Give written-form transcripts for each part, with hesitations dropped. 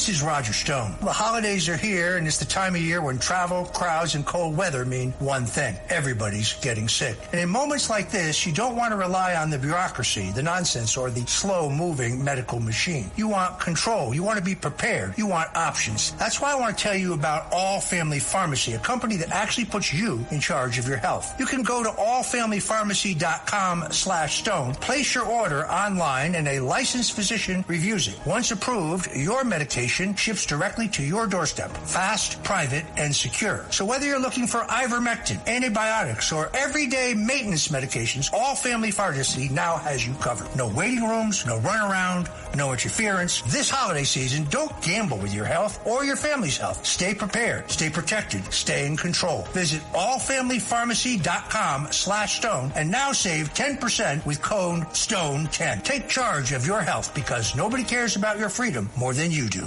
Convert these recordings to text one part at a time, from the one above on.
This is Roger Stone. The holidays are here, and it's the time of year when travel, crowds, and cold weather mean one thing. Everybody's getting sick. And in moments like this, you don't want to rely on the bureaucracy, the nonsense, or the slow-moving medical machine. You want control. You want to be prepared. You want options. That's why I want to tell you about All Family Pharmacy, a company that actually puts you in charge of your health. You can go to allfamilypharmacy.com/stone, place your order online, and a licensed physician reviews it. Once approved, your medication ships directly to your doorstep. Fast, private, and secure. So whether you're looking for ivermectin, antibiotics, or everyday maintenance medications, All Family Pharmacy now has you covered. No waiting rooms, no runaround, no interference. This holiday season, don't gamble with your health or your family's health. Stay prepared, stay protected, stay in control. Visit allfamilypharmacy.com/stone and now save 10% with code STONE10. Take charge of your health because nobody cares about your freedom more than you do.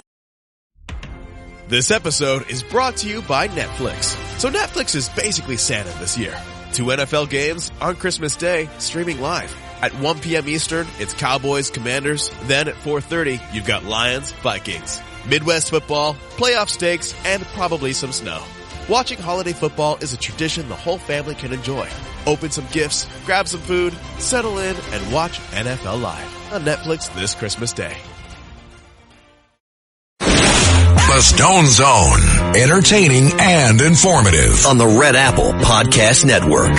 This episode is brought to you by Netflix. So Netflix is basically Santa this year. 2 NFL games on Christmas Day, streaming live. At 1 p.m. Eastern, it's Cowboys, Commanders. Then at 4:30, you've got Lions, Vikings. Midwest football, playoff stakes, and probably some snow. Watching holiday football is a tradition the whole family can enjoy. Open some gifts, grab some food, settle in, and watch NFL Live on Netflix this Christmas Day. The Stone Zone. Entertaining and informative. On the Red Apple Podcast Network.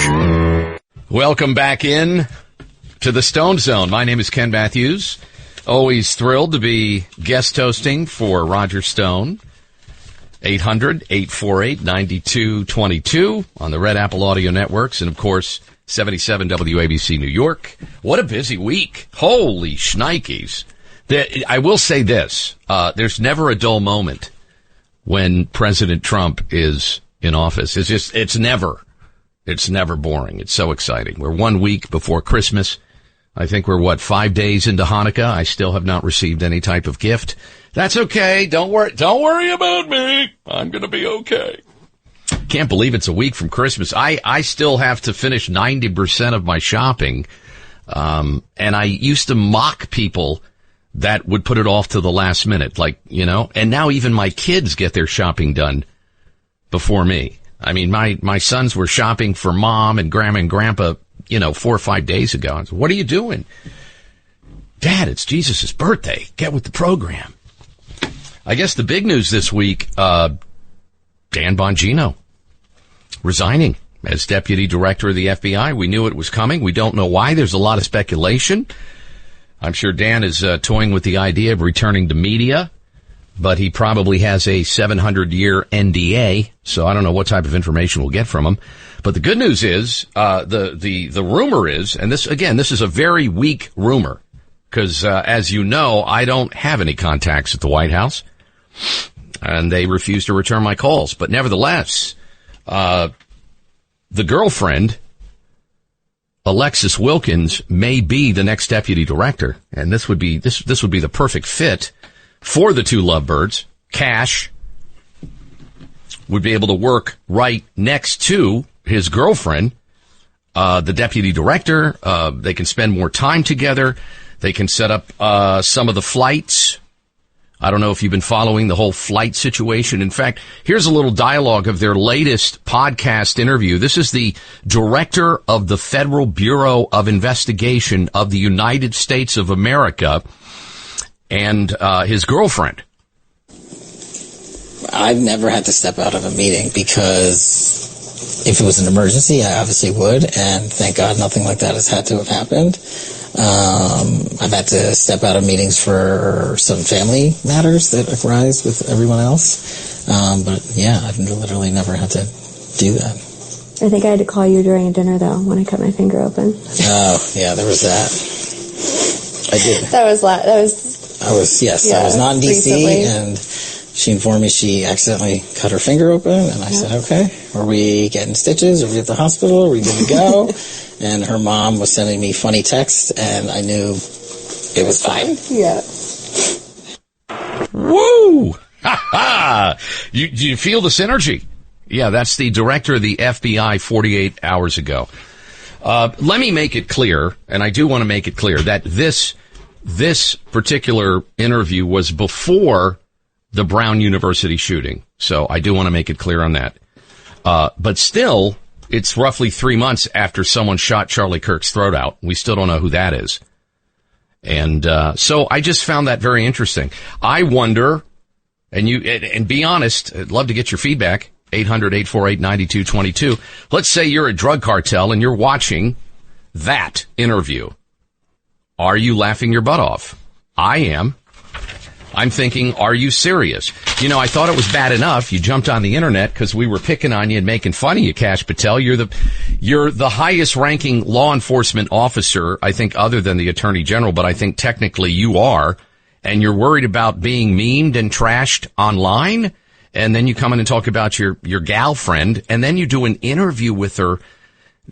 Welcome back in to the Stone Zone. My name is Ken Matthews. Always thrilled to be guest hosting for Roger Stone. 800-848-9222 on the Red Apple Audio Networks. And, of course, 77 WABC New York. What a busy week. Holy shnikes. I will say this, there's never a dull moment when President Trump is in office. It's never boring. It's so exciting. We're 1 week before Christmas. I think we're 5 days into Hanukkah. I still have not received any type of gift. That's okay. Don't worry about me. I'm going to be okay. Can't believe it's a week from Christmas. I still have to finish 90% of my shopping. And I used to mock people that would put it off to the last minute, and now even my kids get their shopping done before me. I mean, my sons were shopping for mom and grandma and grandpa, 4 or 5 days ago. I said, what are you doing? Dad, it's Jesus' birthday. Get with the program. I guess the big news this week, Dan Bongino resigning as deputy director of the FBI. We knew it was coming. We don't know why. There's a lot of speculation. I'm sure Dan is toying with the idea of returning to media, but he probably has a 700-year NDA, so I don't know what type of information we'll get from him. But the good news is, the rumor is, and this is a very weak rumor, because as you know, I don't have any contacts at the White House, and they refuse to return my calls. But nevertheless, the girlfriend, Alexis Wilkins, may be the next deputy director, and this would be the perfect fit for the two lovebirds. Cash would be able to work right next to his girlfriend, the deputy director. They can spend more time together. They can set up some of the flights. I don't know if you've been following the whole flight situation. In fact, here's a little dialogue of their latest podcast interview. This is the director of the Federal Bureau of Investigation of the United States of America and his girlfriend. I've never had to step out of a meeting because if it was an emergency, I obviously would, and thank God nothing like that has had to have happened. I've had to step out of meetings for some family matters that arise with everyone else. But yeah, I've literally never had to do that. I think I had to call you during a dinner, though, when I cut my finger open. Oh, yeah, there was that. I did. I was not in D.C., recently. And she informed me she accidentally cut her finger open, and I said, okay, are we getting stitches? Are we at the hospital? Are we good to go? And her mom was sending me funny texts, and I knew it was fine. Yeah. Woo! Ha ha! You feel the synergy? Yeah, that's the director of the FBI 48 hours ago. Let me make it clear, and I do want to make it clear, that this particular interview was before the Brown University shooting. So I do want to make it clear on that. But still, it's roughly 3 months after someone shot Charlie Kirk's throat out. We still don't know who that is. And so I just found that very interesting. I wonder, and be honest, I'd love to get your feedback, 800-848-9222. Let's say you're a drug cartel and you're watching that interview. Are you laughing your butt off? I am. I'm thinking, are you serious? You know, I thought it was bad enough you jumped on the internet because we were picking on you and making fun of you, Kash Patel. You're the highest ranking law enforcement officer, I think, other than the Attorney General, but I think technically you are. And you're worried about being memed and trashed online. And then you come in and talk about your gal friend. And then you do an interview with her,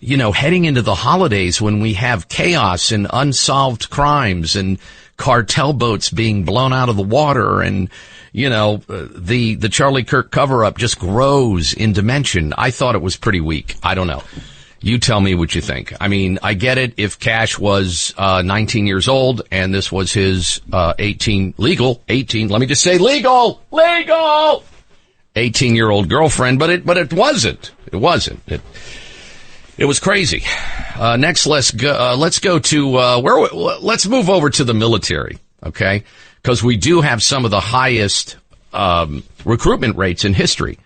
you know, heading into the holidays when we have chaos and unsolved crimes and cartel boats being blown out of the water, and you know, the Charlie Kirk cover-up just grows in dimension. I thought it was pretty weak. I don't know. You tell me what you think. I mean, I get it if Kash was 19 years old and this was his 18, let me just say legal 18-year-old girlfriend, but it wasn't. It was crazy. Next, let's go to let's move over to the military, okay? Because we do have some of the highest recruitment rates in history,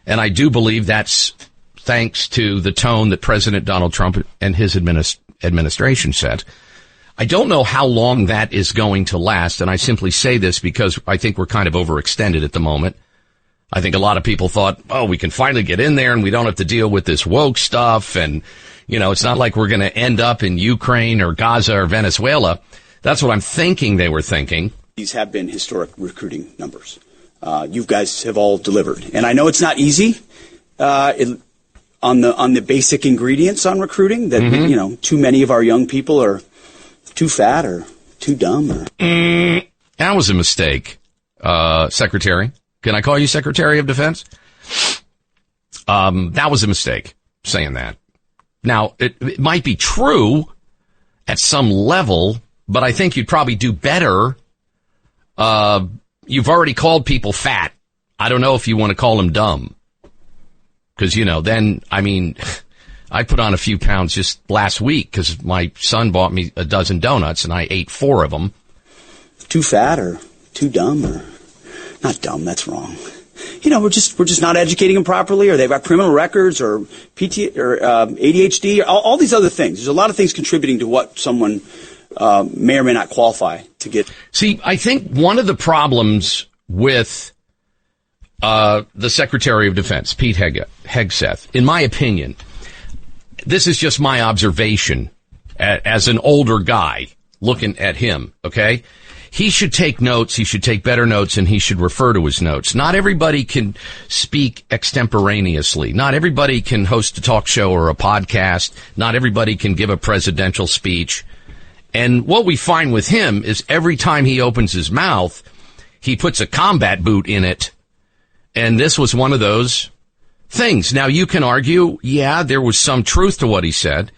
and I do believe that's thanks to the tone that President Donald Trump and his administration set. I don't know how long that is going to last, and I simply say this because I think we're kind of overextended at the moment. I think a lot of people thought, oh, we can finally get in there and we don't have to deal with this woke stuff. And, you know, it's not like we're going to end up in Ukraine or Gaza or Venezuela. That's what I'm thinking they were thinking. These have been historic recruiting numbers. You guys have all delivered. And I know it's not easy on the basic ingredients on recruiting that, you know, too many of our young people are too fat or too dumb. That was a mistake, Secretary. Can I call you Secretary of Defense? That was a mistake, saying that. Now, it might be true at some level, but I think you'd probably do better. You've already called people fat. I don't know if you want to call them dumb. Because, you know, then, I mean, I put on a few pounds just last week because my son bought me a dozen donuts and I ate 4 of them. Too fat or too dumb or... Not dumb, that's wrong. You know, we're just not educating them properly, or they've got criminal records, or ADHD, all these other things. There's a lot of things contributing to what someone may or may not qualify to get. See, I think one of the problems with the Secretary of Defense, Pete Hegseth, in my opinion, this is just my observation as an older guy looking at him, okay? He should take notes, he should take better notes, and he should refer to his notes. Not everybody can speak extemporaneously. Not everybody can host a talk show or a podcast. Not everybody can give a presidential speech. And what we find with him is every time he opens his mouth, he puts a combat boot in it. And this was one of those things. Now, you can argue, yeah, there was some truth to what he said.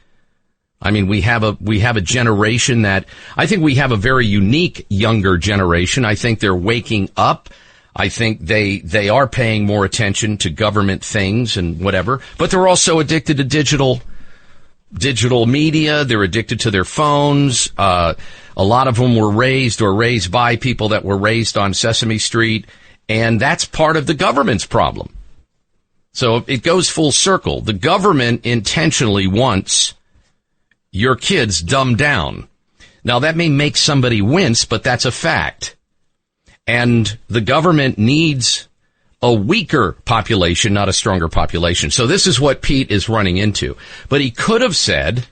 I mean, we have a generation that, I think we have a very unique younger generation. I think they're waking up. I think they are paying more attention to government things and whatever, but they're also addicted to digital media. They're addicted to their phones. A lot of them were raised by people that were raised on Sesame Street. And that's part of the government's problem. So it goes full circle. The government intentionally wants your kids dumbed down. Now, that may make somebody wince, but that's a fact. And the government needs a weaker population, not a stronger population. So this is what Pete is running into. But he could have said,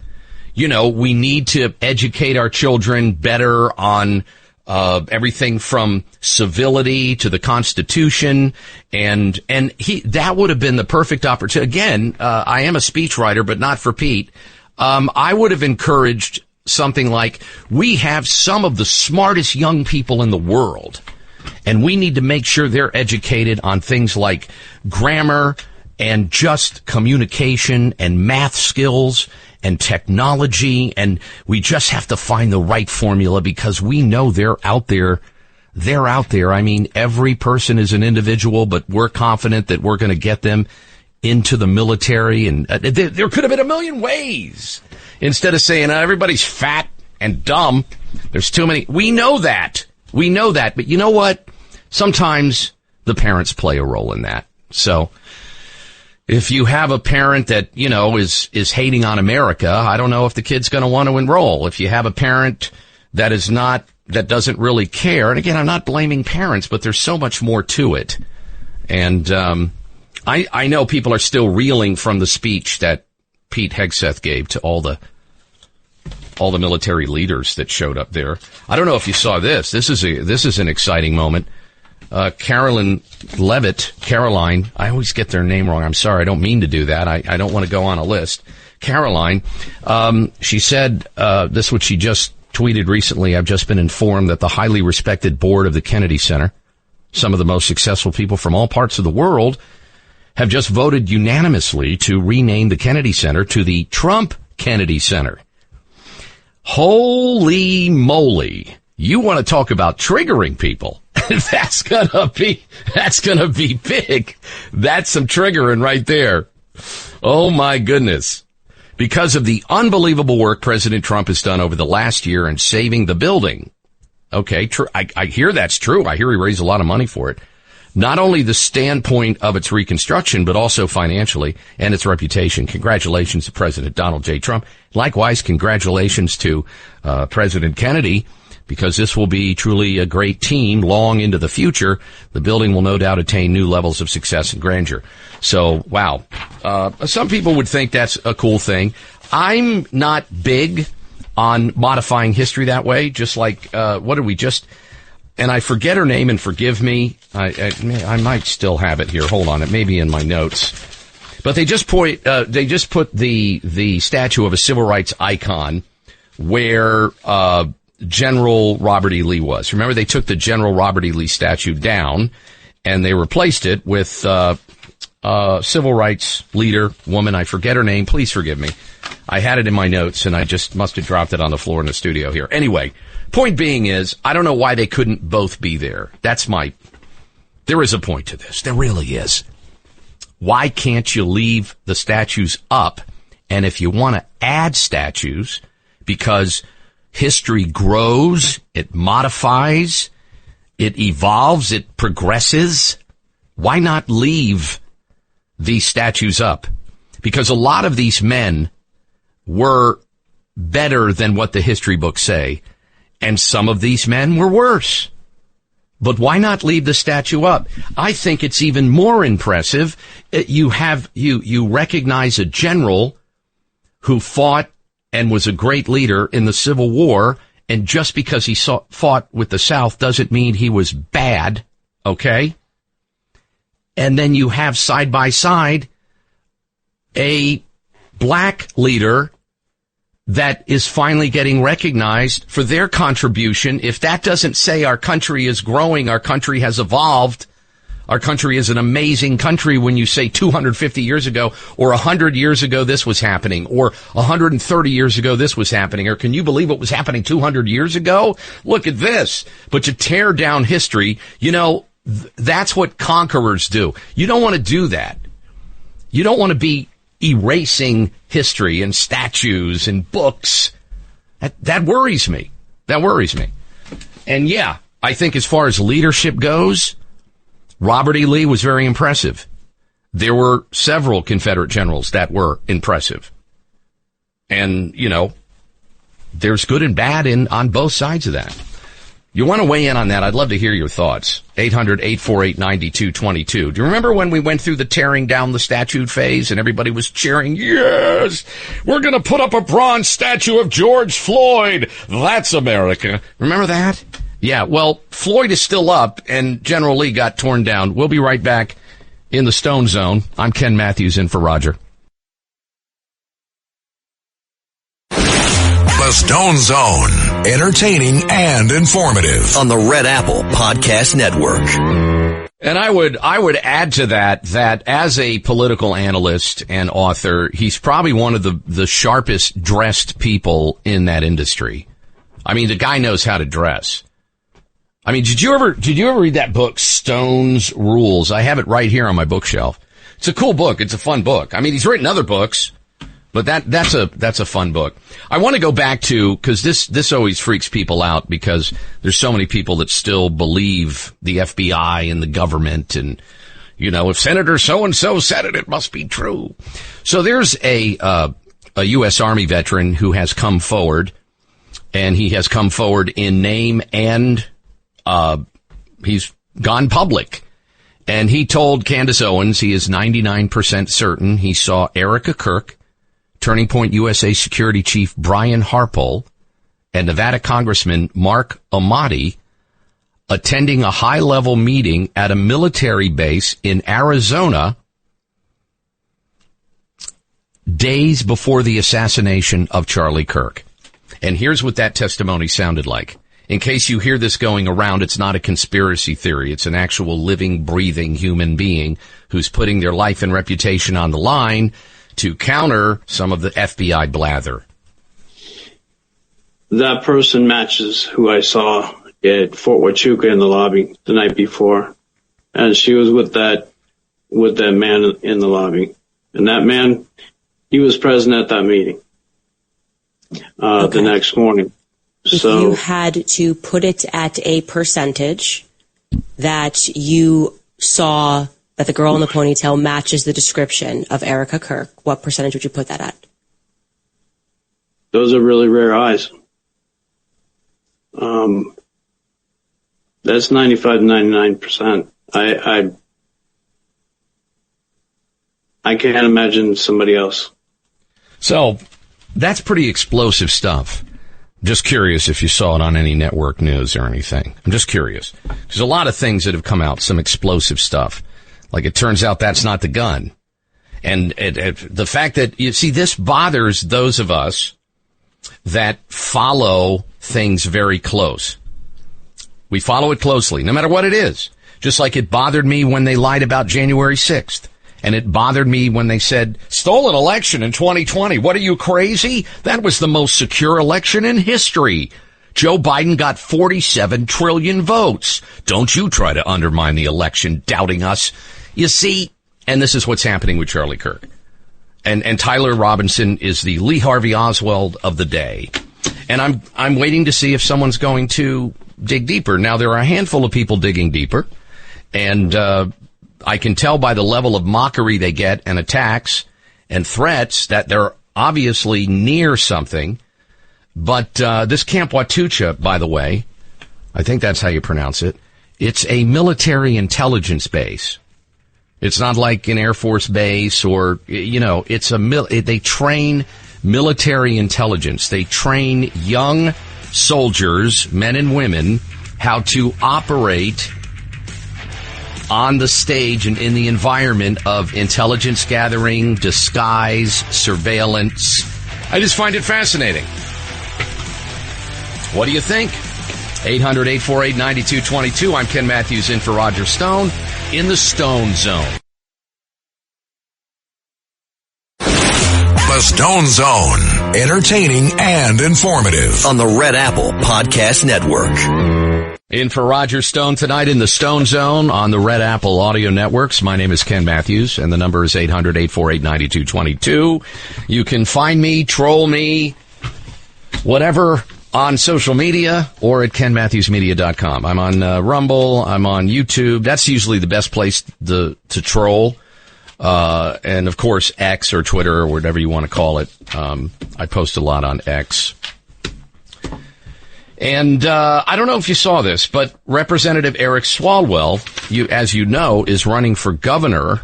you know, we need to educate our children better on everything from civility to the Constitution, and that would have been the perfect opportunity. Again, I am a speechwriter, but not for Pete. I would have encouraged something like, we have some of the smartest young people in the world, and we need to make sure they're educated on things like grammar and just communication and math skills and technology, and we just have to find the right formula because we know they're out there they're out there. I mean, every person is an individual, but we're confident that we're going to get them into the military. And there could have been a million ways. Instead of saying everybody's fat and dumb, there's too many. We know that. But you know what? Sometimes the parents play a role in that. So if you have a parent that, is hating on America, I don't know if the kid's going to want to enroll. If you have a parent that doesn't really care, and again, I'm not blaming parents, but there's so much more to it. And I know people are still reeling from the speech that Pete Hegseth gave to all the military leaders that showed up there. I don't know if you saw this. This is an exciting moment. Caroline Levitt, Caroline, I always get their name wrong. I'm sorry. I don't mean to do that. I don't want to go on a list. Caroline, she said, this is what she just tweeted recently. I've just been informed that the highly respected board of the Kennedy Center, some of the most successful people from all parts of the world, have just voted unanimously to rename the Kennedy Center to the Trump Kennedy Center. Holy moly. You want to talk about triggering people. That's gonna be big. That's some triggering right there. Oh my goodness. Because of the unbelievable work President Trump has done over the last year in saving the building. Okay, I hear that's true. I hear he raised a lot of money for it. Not only the standpoint of its reconstruction, but also financially and its reputation. Congratulations to President Donald J. Trump. Likewise, congratulations to President Kennedy, because this will be truly a great team long into the future. The building will no doubt attain new levels of success and grandeur. So, wow. Some people would think that's a cool thing. I'm not big on modifying history that way, just like, and I forget her name, and forgive me. I might still have it here. Hold on. It may be in my notes. But they just put the statue of a civil rights icon where, General Robert E. Lee was. Remember, they took the General Robert E. Lee statue down and they replaced it with, civil rights leader, woman. I forget her name. Please forgive me. I had it in my notes and I just must have dropped it on the floor in the studio here. Anyway, point being is, I don't know why they couldn't both be there. There is a point to this. There really is. Why can't you leave the statues up? And if you want to add statues, because history grows, it modifies, it evolves, it progresses, why not leave these statues up? Because a lot of these men were better than what the history books say, and some of these men were worse. But why not leave the statue up? I think it's even more impressive. You recognize a general who fought and was a great leader in the Civil War, and just because he fought with the South doesn't mean he was bad, okay? And then you have side by side a black leader that is finally getting recognized for their contribution. If that doesn't say our country is growing, our country has evolved, our country is an amazing country, when you say 250 years ago or 100 years ago this was happening, or 130 years ago this was happening, or can you believe what was happening 200 years ago? Look at this. But to tear down history, that's what conquerors do. You don't want to do that. You don't want to be erasing history and statues and books. That worries me. That worries me. And yeah, I think as far as leadership goes, Robert E. Lee was very impressive. There were several Confederate generals that were impressive. And, there's good and bad on both sides of that. You want to weigh in on that? I'd love to hear your thoughts. 800-848-9222. Do you remember when we went through the tearing down the statue phase and everybody was cheering, yes, we're going to put up a bronze statue of George Floyd. That's America. Remember that? Yeah, well, Floyd is still up and General Lee got torn down. We'll be right back in the Stone Zone. I'm Ken Matthews in for Roger. The Stone Zone. Entertaining and informative. On the Red Apple Podcast Network. And I would add to that as a political analyst and author, he's probably one of the sharpest dressed people in that industry. I mean, the guy knows how to dress. I mean, did you ever read that book, Stone's Rules? I have it right here on my bookshelf. It's a cool book. It's a fun book. I mean, he's written other books, but that's a fun book. I want to go back to, cause this always freaks people out because there's so many people that still believe the FBI and the government and, you know, if Senator so-and-so said it, it must be true. So there's a U.S. Army veteran who has come forward, and he has come forward in name and, he's gone public. And he told Candace Owens he is 99% certain he saw Erica Kirk, Turning Point USA Security Chief Brian Harpole, and Nevada Congressman Mark Amati attending a high-level meeting at a military base in Arizona days before the assassination of Charlie Kirk. And here's what that testimony sounded like. In case you hear this going around, it's not a conspiracy theory. It's an actual living, breathing human being who's putting their life and reputation on the line to counter some of the FBI blather. That person matches who I saw at Fort Huachuca in the lobby the night before. And she was with that man in the lobby. And that man, he was present at that meeting the next morning. If you had to put it at a percentage that you saw that the girl in the ponytail matches the description of Erica Kirk, what percentage would you put that at? Those are really rare eyes. That's 95 to 99%. I can't imagine somebody else. So that's pretty explosive stuff. Just curious if you saw it on any network news or anything. I'm just curious. There's a lot of things that have come out, some explosive stuff. Like it turns out that's not the gun. And the fact that, you see, this bothers those of us that follow things very close. We follow it closely, no matter what it is. Just like it bothered me when they lied about January 6th. And it bothered me when they said, stolen election in 2020. What are you, crazy? That was the most secure election in history. Joe Biden got 47 trillion votes. Don't you try to undermine the election, doubting us. You see, and this is what's happening with Charlie Kirk. And Tyler Robinson is the Lee Harvey Oswald of the day. And I'm waiting to see if someone's going to dig deeper. Now, there are a handful of people digging deeper. And, I can tell by the level of mockery they get and attacks and threats that they're obviously near something. But this Camp Watucha, by the way, I think that's how you pronounce it, it's a military intelligence base. It's not like an Air Force base or, you know, it's they train military intelligence. They train young soldiers, men and women, how to operate on the stage and in the environment of intelligence gathering, disguise, surveillance. I just find it fascinating. What do you think? 800-848-9222. I'm Ken Matthews in for Roger Stone in the Stone Zone. The Stone Zone. Entertaining and informative. On the Red Apple Podcast Network. In for Roger Stone tonight in the Stone Zone on the Red Apple Audio Networks. My name is Ken Matthews, and the number is 800-848-9222. You can find me, troll me, whatever, on social media or at kenmatthewsmedia.com. I'm on Rumble. I'm on YouTube. That's usually the best place to troll. And, of course, X or Twitter or whatever you want to call it. I post a lot on X. And I don't know if you saw this, but Representative Eric Swalwell, as you know, is running for governor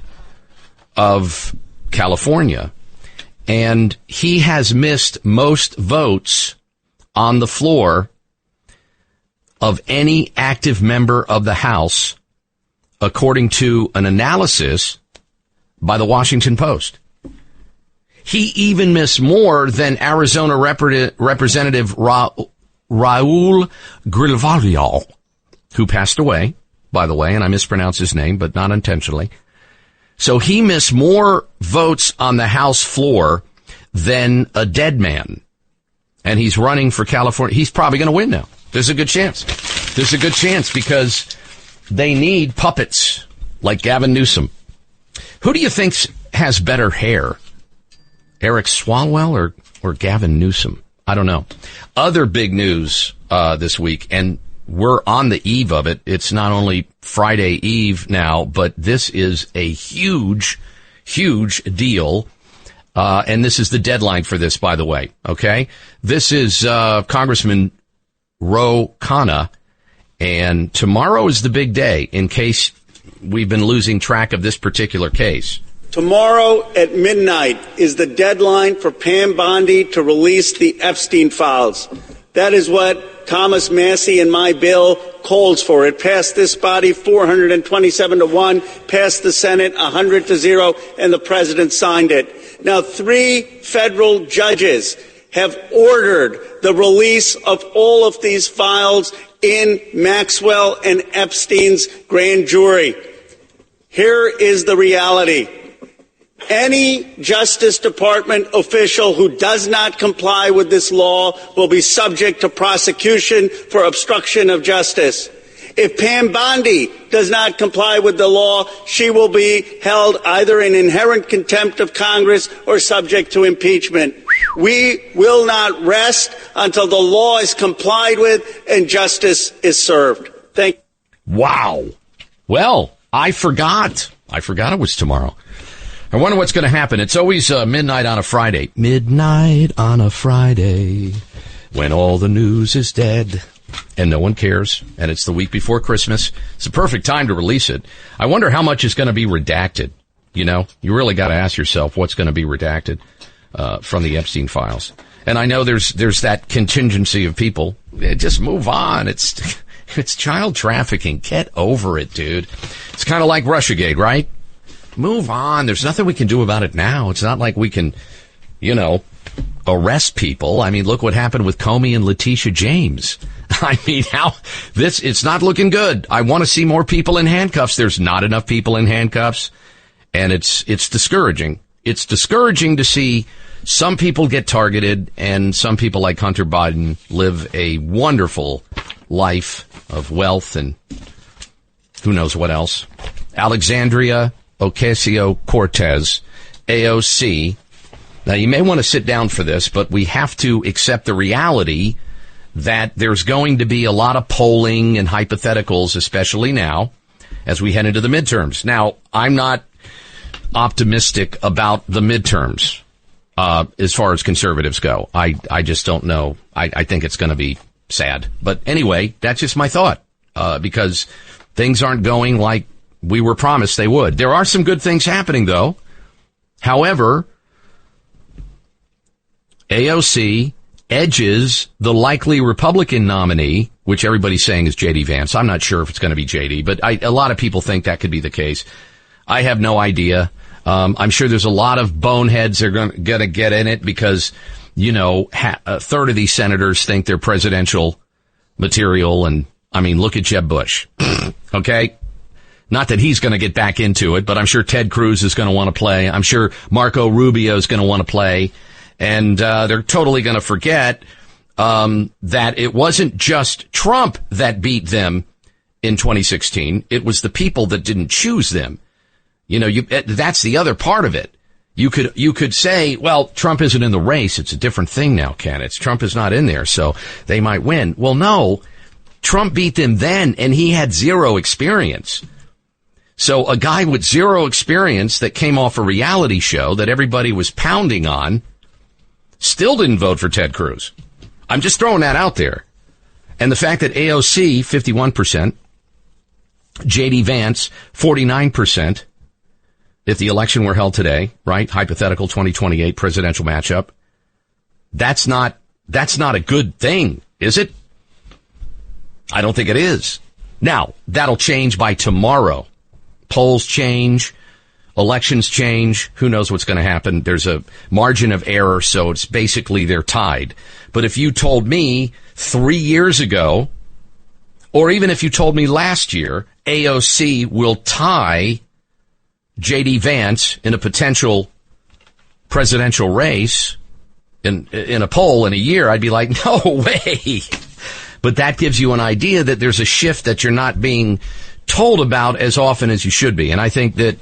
of California. And he has missed most votes on the floor of any active member of the House, according to an analysis by the Washington Post. He even missed more than Arizona Representative Raul Grilvalio, who passed away, by the way, and I mispronounced his name, but not intentionally. So he missed more votes on the House floor than a dead man. And he's running for California. He's probably going to win now. There's a good chance. There's a good chance because they need puppets like Gavin Newsom. Who do you think has better hair? Eric Swalwell or Gavin Newsom? I don't know. Other big news this week, and we're on the eve of it. It's not only Friday Eve now, but this is a huge, huge deal. And this is the deadline for this, by the way. Okay? This is Congressman Ro Khanna, and tomorrow is the big day in case we've been losing track of this particular case. Tomorrow at midnight is the deadline for Pam Bondi to release the Epstein files. That is what Thomas Massie and my bill calls for. It passed this body 427-1, passed the Senate 100-0, and the president signed it. Now, 3 federal judges have ordered the release of all of these files in Maxwell and Epstein's grand jury. Here is the reality. Any Justice Department official who does not comply with this law will be subject to prosecution for obstruction of justice. If Pam Bondi does not comply with the law, she will be held either in inherent contempt of Congress or subject to impeachment. We will not rest until the law is complied with and justice is served. Thank you. Wow. Well, I forgot it was tomorrow. I wonder what's going to happen. It's always midnight on a Friday. Midnight on a Friday when all the news is dead and no one cares, and it's the week before Christmas. It's a perfect time to release it. I wonder how much is going to be redacted. You know, you really got to ask yourself what's going to be redacted from the Epstein files. And I know there's that contingency of people. Just move on. It's child trafficking. Get over it, dude. It's kind of like Russiagate, right? Move on. There's nothing we can do about it now. It's not like we can, arrest people. I mean, look what happened with Comey and Letitia James. I mean, it's not looking good. I want to see more people in handcuffs. There's not enough people in handcuffs. And it's discouraging. It's discouraging to see some people get targeted and some people like Hunter Biden live a wonderful life of wealth and who knows what else. Alexandria Ocasio-Cortez, AOC. Now, you may want to sit down for this, but we have to accept the reality that there's going to be a lot of polling and hypotheticals, especially now, as we head into the midterms. Now, I'm not optimistic about the midterms as far as conservatives go. I just don't know. I think it's going to be sad. But anyway, that's just my thought, because things aren't going like we were promised they would. There are some good things happening, though. However, AOC edges the likely Republican nominee, which everybody's saying is J.D. Vance. I'm not sure if it's going to be J.D., but a lot of people think that could be the case. I have no idea. I'm sure there's a lot of boneheads that are going to get in it because, a third of these senators think they're presidential material. And, I mean, look at Jeb Bush. Okay? Not that he's going to get back into it, but I'm sure Ted Cruz is going to want to play. I'm sure Marco Rubio is going to want to play. And they're totally going to forget that it wasn't just Trump that beat them in 2016. It was the people that didn't choose them. That's the other part of it. You could say, well, Trump isn't in the race. It's a different thing now, Ken. Trump is not in there, so they might win. Well, no, Trump beat them then, and he had zero experience. So a guy with zero experience that came off a reality show that everybody was pounding on still didn't vote for Ted Cruz. I'm just throwing that out there. And the fact that AOC, 51%, J.D. Vance, 49%, if the election were held today, right, hypothetical 2028 presidential matchup, that's not a good thing, is it? I don't think it is. Now, that'll change by tomorrow. Polls change, elections change, who knows what's going to happen. There's a margin of error, so it's basically they're tied. But if you told me 3 years ago, or even if you told me last year, AOC will tie J.D. Vance in a potential presidential race in a poll in a year, I'd be like, no way. But that gives you an idea that there's a shift that you're not being told about as often as you should be. And I think that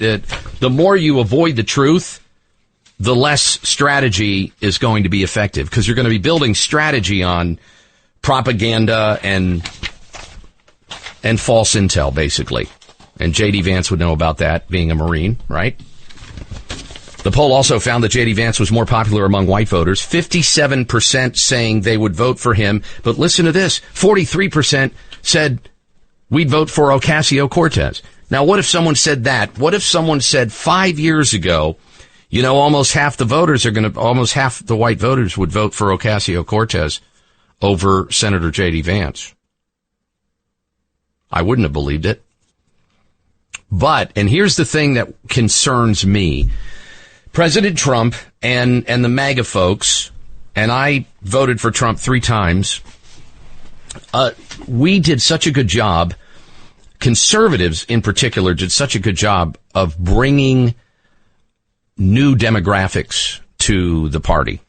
the more you avoid the truth, the less strategy is going to be effective, because you're going to be building strategy on propaganda and false intel, basically. And J.D. Vance would know about that, being a Marine, right? The poll also found that J.D. Vance was more popular among white voters, 57% saying they would vote for him. But listen to this, 43% said we'd vote for Ocasio-Cortez. Now, what if someone said that? What if someone said 5 years ago, almost half the white voters would vote for Ocasio-Cortez over Senator J.D. Vance? I wouldn't have believed it. But, and here's the thing that concerns me, President Trump and the MAGA folks, and I voted for Trump 3 times, we did such a good job, conservatives in particular did such a good job of bringing new demographics to the party.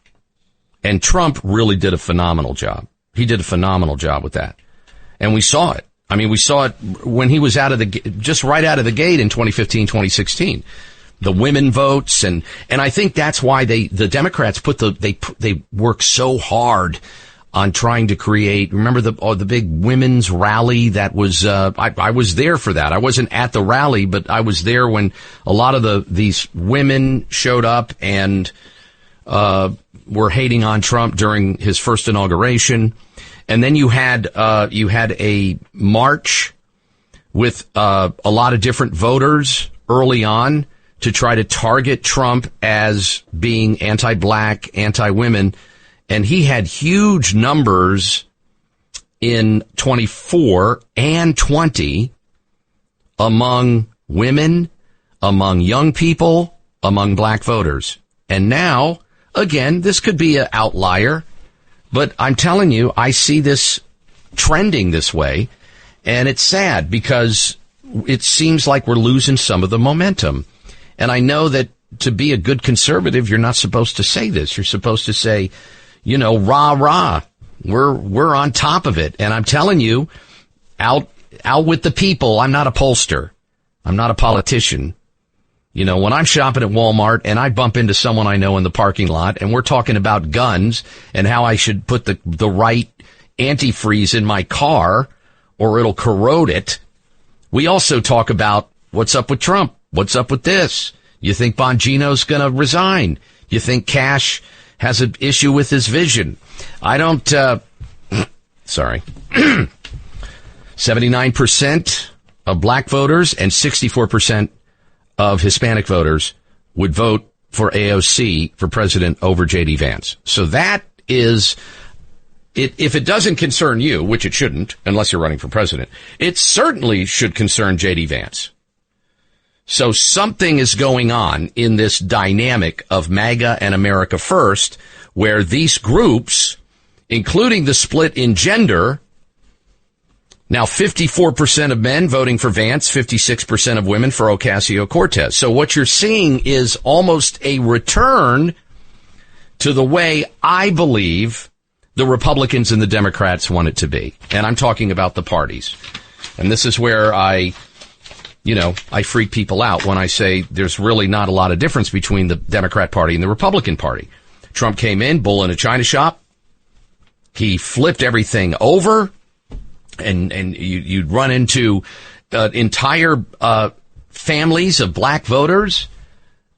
And Trump really did a phenomenal job. He did a phenomenal job with that. And we saw it. I mean, we saw it when he was just right out of the gate in 2015, 2016. The women votes, and I think that's why the Democrats they work so hard on trying to create. Remember the big women's rally that was I was there for that. I wasn't at the rally, but I was there when a lot of these women showed up and were hating on Trump during his first inauguration. And then you had a march with a lot of different voters early on to try to target Trump as being anti-black, anti-women. And he had huge numbers in 24 and 20 among women, among young people, among black voters. And now, again, this could be an outlier, but I'm telling you, I see this trending this way, and it's sad because it seems like we're losing some of the momentum. And I know that to be a good conservative, you're not supposed to say this. You're supposed to say, rah, rah. We're on top of it. And I'm telling you, out with the people. I'm not a pollster. I'm not a politician. When I'm shopping at Walmart and I bump into someone I know in the parking lot and we're talking about guns and how I should put the right antifreeze in my car or it'll corrode it, we also talk about what's up with Trump. What's up with this? You think Bongino's going to resign? You think Cash has an issue with his vision? I don't, sorry. 79% of black voters and 64% of Hispanic voters would vote for AOC for president over J.D. Vance. So that is, if it doesn't concern you, which it shouldn't, unless you're running for president, it certainly should concern J.D. Vance. So something is going on in this dynamic of MAGA and America First, where these groups, including the split in gender, now 54% of men voting for Vance, 56% of women for Ocasio-Cortez. So what you're seeing is almost a return to the way I believe the Republicans and the Democrats want it to be. And I'm talking about the parties. And this is where I freak people out when I say there's really not a lot of difference between the Democrat Party and the Republican Party. Trump came in, bull in a china shop. He flipped everything over, and you'd run into entire families of black voters,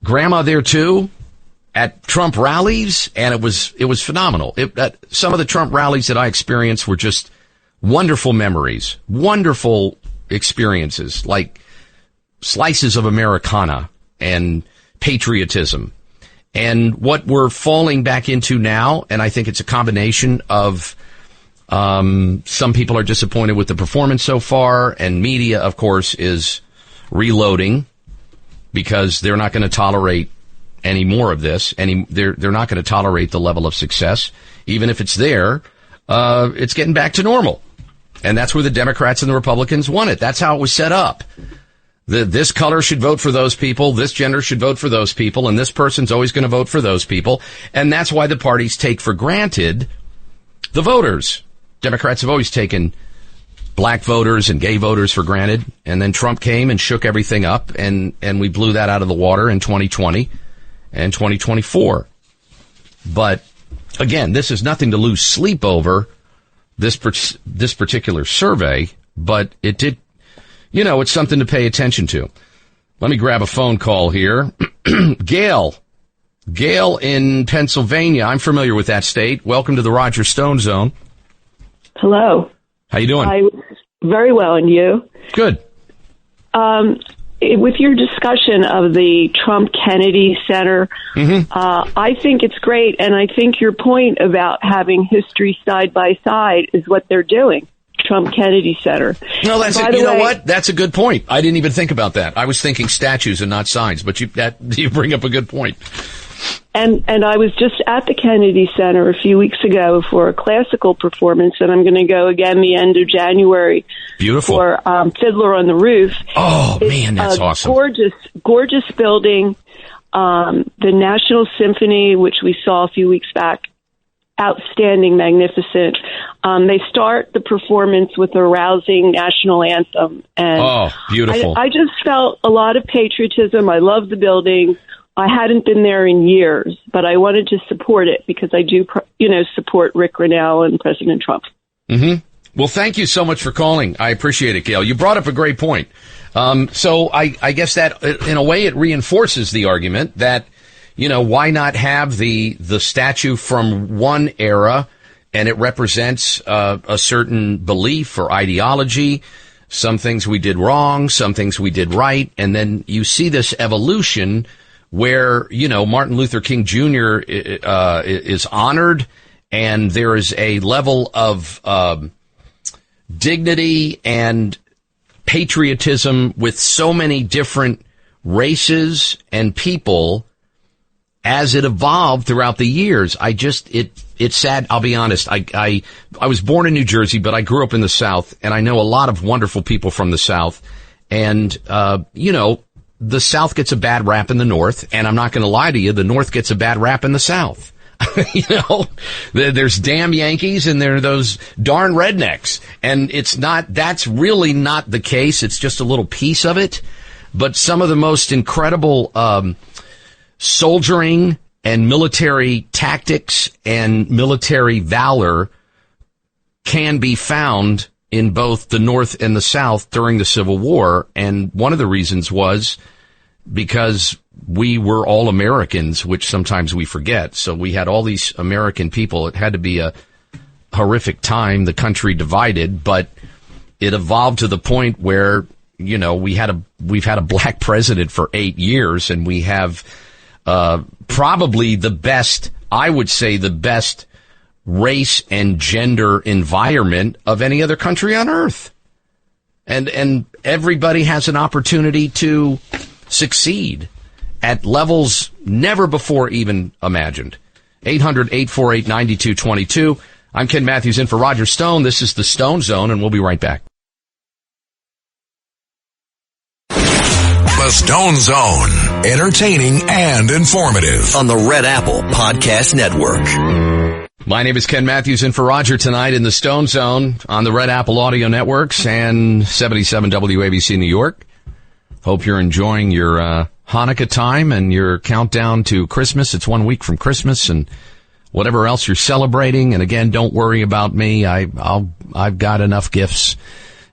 grandma there too, at Trump rallies, and it was phenomenal. Some of the Trump rallies that I experienced were just wonderful memories, wonderful experiences, like slices of Americana and patriotism. And what we're falling back into now, and I think it's a combination of some people are disappointed with the performance so far, and media, of course, is reloading because they're not going to tolerate any more of this. They're not going to tolerate the level of success. Even if it's there, it's getting back to normal. And that's where the Democrats and the Republicans want it. That's how it was set up. This color should vote for those people, this gender should vote for those people, and this person's always going to vote for those people. And that's why the parties take for granted the voters. Democrats have always taken black voters and gay voters for granted, and then Trump came and shook everything up, and we blew that out of the water in 2020 and 2024. But again, this is nothing to lose sleep over, this particular survey, but it did, it's something to pay attention to. Let me grab a phone call here. Gail in Pennsylvania. I'm familiar with that state. Welcome to the Roger Stone Zone. Hello. How you doing? Very well, and you? Good. With your discussion of the Trump-Kennedy Center, I think it's great, and I think your point about having history side by side is what they're doing. Trump-Kennedy Center. No, that's it. You know what? That's a good point. I didn't even think about that. I was thinking statues and not signs, but you bring up a good point. And I was just at the Kennedy Center a few weeks ago for a classical performance, and I'm going to go again the end of January. Beautiful. For Fiddler on the Roof. Oh, man, that's awesome. Gorgeous building. The National Symphony, which we saw a few weeks back, outstanding, magnificent. They start the performance with a rousing national anthem. And beautiful. I just felt a lot of patriotism. I love the building. I hadn't been there in years, but I wanted to support it because I do, support Rick Grenell and President Trump. Mm-hmm. Well, thank you so much for calling. I appreciate it, Gail. You brought up a great point. So I guess that in a way it reinforces the argument that, why not have the statue from one era, and it represents a certain belief or ideology. Some things we did wrong, some things we did right, and then you see this evolution where, Martin Luther King Jr. is honored, and there is a level of dignity and patriotism with so many different races and people as it evolved throughout the years. It's sad. I'll be honest. I was born in New Jersey, but I grew up in the South, and I know a lot of wonderful people from the South. And, the South gets a bad rap in the North, and I'm not going to lie to you, the North gets a bad rap in the South. There's damn Yankees and there are those darn rednecks. And that's really not the case. It's just a little piece of it. But some of the most incredible, soldiering and military tactics and military valor can be found in both the North and the South during the Civil War. And one of the reasons was because we were all Americans, which sometimes we forget. So we had all these American people. It had to be a horrific time, the country divided, but it evolved to the point where, we've had a black president for 8 years, and we have probably the best race and gender environment of any other country on earth. And everybody has an opportunity to succeed at levels never before even imagined. 800-848-9222. I'm Ken Matthews in for Roger Stone. This is the Stone Zone, and we'll be right back. The Stone Zone. Entertaining and informative. On the Red Apple Podcast Network. My name is Ken Matthews in for Roger tonight in the Stone Zone on the Red Apple Audio Networks and 77 WABC New York. Hope you're enjoying your Hanukkah time and your countdown to Christmas. It's 1 week from Christmas and whatever else you're celebrating. And again, don't worry about me. I've got enough gifts.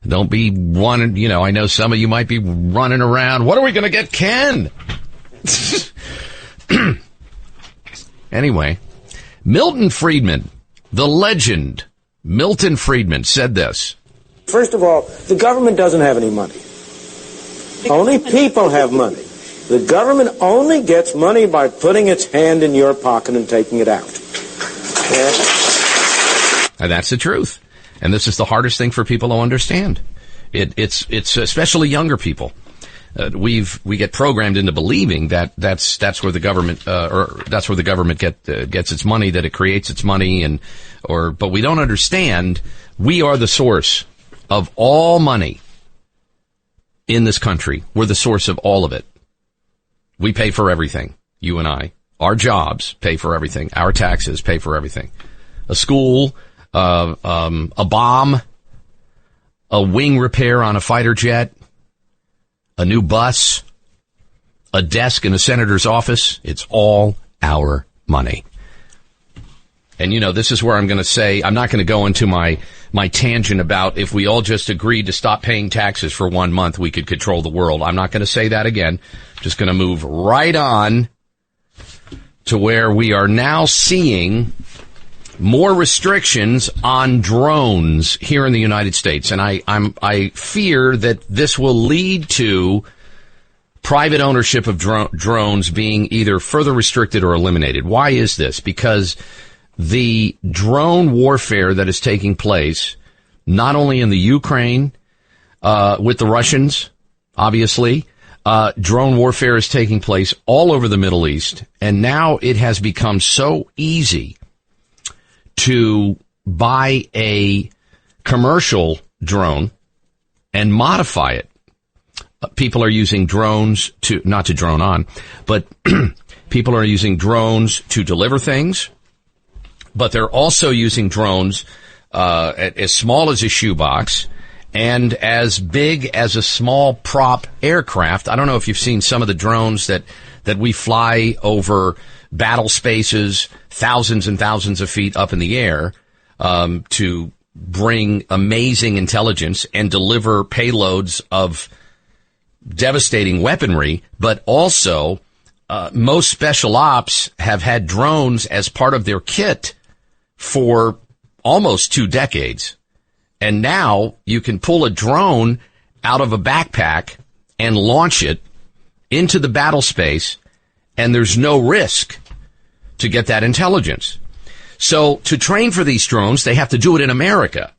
Don't be running, I know some of you might be running around. What are we going to get Ken? Anyway, Milton Friedman, the legend, Milton Friedman said this. First of all, the government doesn't have any money. Only people have money. The government only gets money by putting its hand in your pocket and taking it out. Yeah. And that's the truth. And this is the hardest thing for people to understand. It's especially younger people. We get programmed into believing that that's where the government gets its money, that it creates its money, but we don't understand we are the source of all money in this country. We're the source of all of it. We pay for everything, you and I. Our jobs pay for everything. Our taxes pay for everything. A school, a bomb, a wing repair on a fighter jet, a new bus, a desk in a senator's office. It's all our money. And, you know, this is where I'm going to say, I'm not going to go into my tangent about if we all just agreed to stop paying taxes for 1 month, we could control the world. I'm not going to say that again. Just going to move right on to where we are now seeing more restrictions on drones here in the United States. And I fear that this will lead to private ownership of drones being either further restricted or eliminated. Why is this? Because the drone warfare that is taking place, not only in the Ukraine, with the Russians, obviously, drone warfare is taking place all over the Middle East. And now it has become so easy to buy a commercial drone and modify it. People are using drones not to drone on, but people are using drones to deliver things. But they're also using drones as small as a shoebox and as big as a small prop aircraft. I don't know if you've seen some of the drones that we fly over battle spaces, thousands and thousands of feet up in the air, to bring amazing intelligence and deliver payloads of devastating weaponry, but also most special ops have had drones as part of their kit for almost 2 decades. And now you can pull a drone out of a backpack and launch it into the battle space, and there's no risk to get that intelligence. So to train for these drones, they have to do it in America.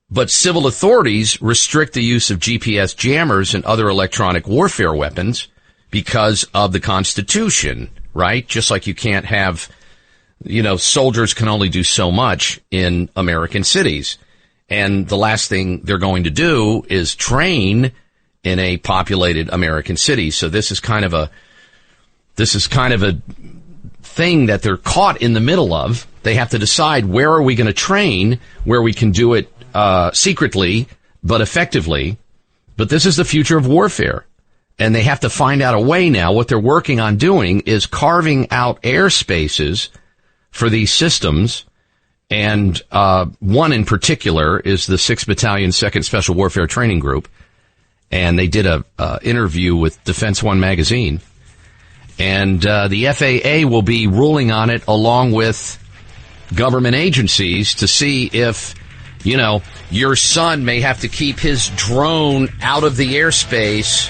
But civil authorities restrict the use of GPS jammers and other electronic warfare weapons because of the Constitution, right? Just like you can't have, you know, soldiers can only do so much in American cities. And the last thing they're going to do is train in a populated American city. So this is kind of a thing that they're caught in the middle of. They have to decide, where are we going to train where we can do it secretly but effectively. But this is the future of warfare. And they have to find out a way now. What they're working on doing is carving out airspaces for these systems. And one in particular is the 6th Battalion 2nd Special Warfare Training Group. And they did a interview with Defense One magazine. And the FAA will be ruling on it along with government agencies to see if, you know, your son may have to keep his drone out of the airspace.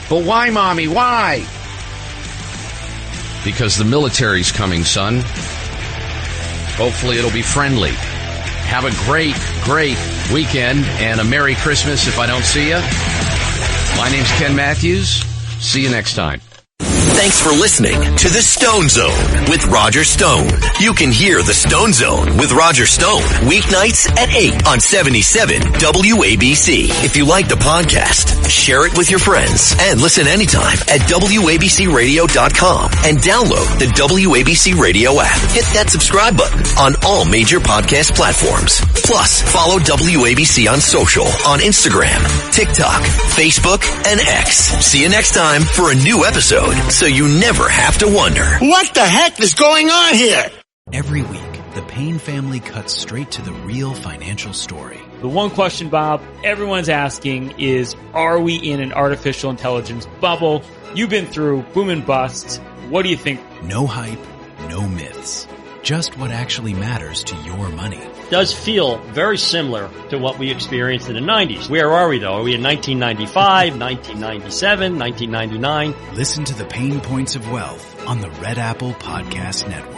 But why, Mommy? Why? Because the military's coming, son. Hopefully it'll be friendly. Have a great, great weekend and a Merry Christmas if I don't see you. My name's Ken Matthews. See you next time. Thanks for listening to The Stone Zone with Roger Stone. You can hear The Stone Zone with Roger Stone weeknights at 8 on 77 WABC. If you like the podcast, share it with your friends and listen anytime at WABCRadio.com and download the WABC Radio app. Hit that subscribe button on all major podcast platforms. Plus, follow WABC on social on Instagram, TikTok, Facebook, and X. See you next time for a new episode, so you never have to wonder, what the heck is going on here? Every week, the Payne family cuts straight to the real financial story. The one question, Bob, everyone's asking is, are we in an artificial intelligence bubble? You've been through boom and busts. What do you think? No hype, no myths. Just what actually matters to your money. Does feel very similar to what we experienced in the 90s. Where are we, though? Are we in 1995, 1997, 1999? Listen to the Pain Points of Wealth on the Red Apple Podcast Network.